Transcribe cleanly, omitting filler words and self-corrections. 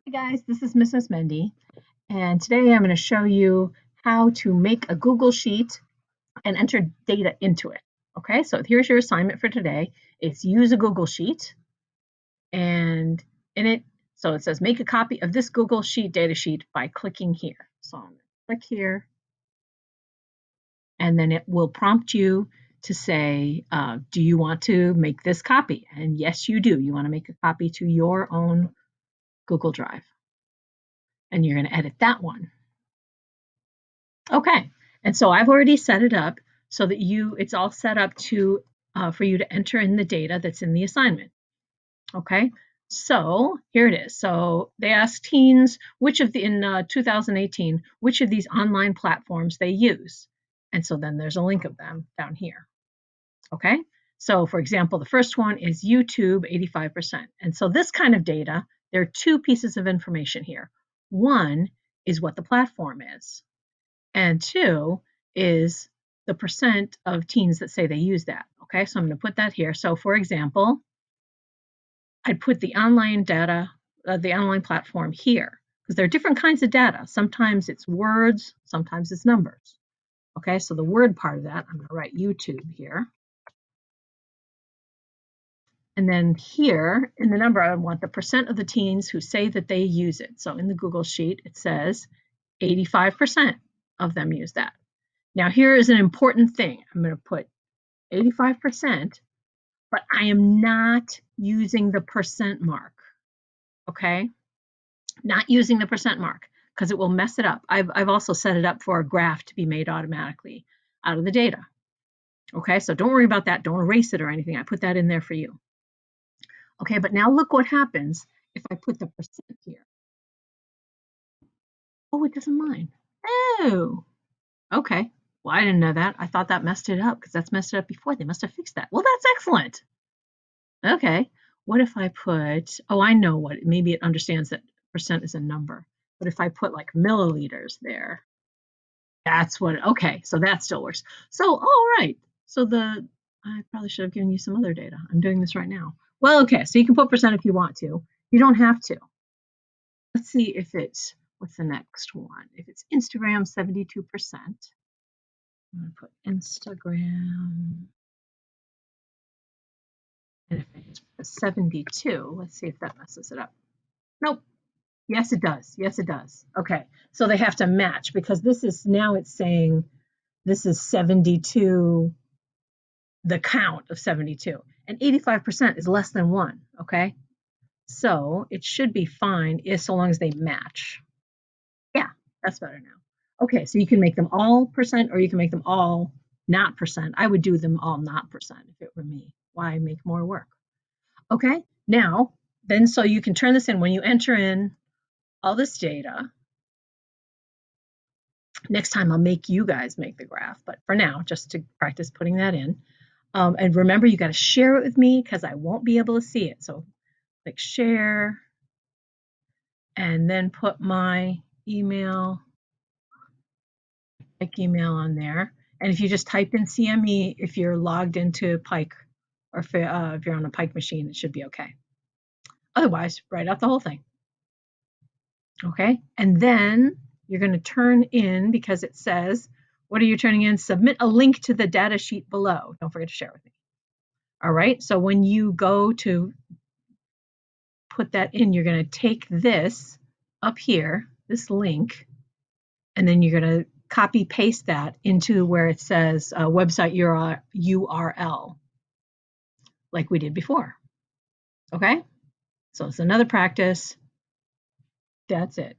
Hey guys, this is Mrs. Mendy, and today I'm going to show you how to make a Google Sheet and enter data into it. Okay, so here's your assignment for today. It's use a Google Sheet, and in it, so it says make a copy of this Google Sheet data sheet by clicking here. So I'm going to click here, and then it will prompt you to say, do you want to make this copy? And yes, you do. You want to make a copy to your own Google Drive, and you're going to edit that one. Okay, and so I've already set it up so that it's all set up to for you to enter in the data that's in the assignment. Okay, so here it is. So they asked teens in 2018 which of these online platforms they use, and so then there's a link of them down here. Okay, so for example, the first one is YouTube, 85%, and so this kind of data, there are two pieces of information here. One is what the platform is. And two is the percent of teens that say they use that. Okay, so I'm going to put that here. So for example, I'd put the online data, the online platform here, because there are different kinds of data. Sometimes it's words, sometimes it's numbers. Okay, so the word part of that, I'm going to write YouTube here. And then here in the number, I want the percent of the teens who say that they use it. So in the Google Sheet, it says 85% of them use that. Now here is an important thing. I'm going to put 85%, but I am not using the percent mark, okay? Not using the percent mark because it will mess it up. I've also set it up for a graph to be made automatically out of the data, okay? So don't worry about that. Don't erase it or anything. I put that in there for you. Okay, but now look what happens if I put the percent here. Oh, it doesn't mind. Oh, okay. Well, I didn't know that. I thought that messed it up because that's messed it up before. They must have fixed that. Well, that's excellent. Okay, what if I put, oh, I know what, maybe it understands that percent is a number, but if I put like milliliters there, that's what, okay, so that still works. So, all right, so I probably should have given you some other data. I'm doing this right now. Well, okay, so you can put percent if you want to. You don't have to. Let's see if it's, what's the next one? If it's Instagram, 72%. I'm gonna put Instagram. And if it's 72, let's see if that messes it up. Nope. Yes, it does. Yes, it does. Okay. So they have to match because this is now it's saying this is 72, the count of 72, and 85% is less than 1. Okay. So it should be fine if so long as they match. Yeah, that's better now. Okay. So you can make them all percent or you can make them all not percent. I would do them all not percent if it were me. Why make more work? Okay. Now, then, so you can turn this in when you enter in all this data. Next time I'll make you guys make the graph, but for now, just to practice putting that in. And remember, you got to share it with me because I won't be able to see it. So click share and then put my email, on there. And if you just type in CME, if you're logged into Pike or if you're on a Pike machine, it should be okay. Otherwise, write out the whole thing. Okay, and then you're going to turn in, because it says, what are you turning in? Submit a link to the data sheet below. Don't forget to share with me. All right, so when you go to put that in, you're going to take this up here, this link, and then you're going to copy paste that into where it says website URL, like we did before. Okay, so it's another practice. That's it.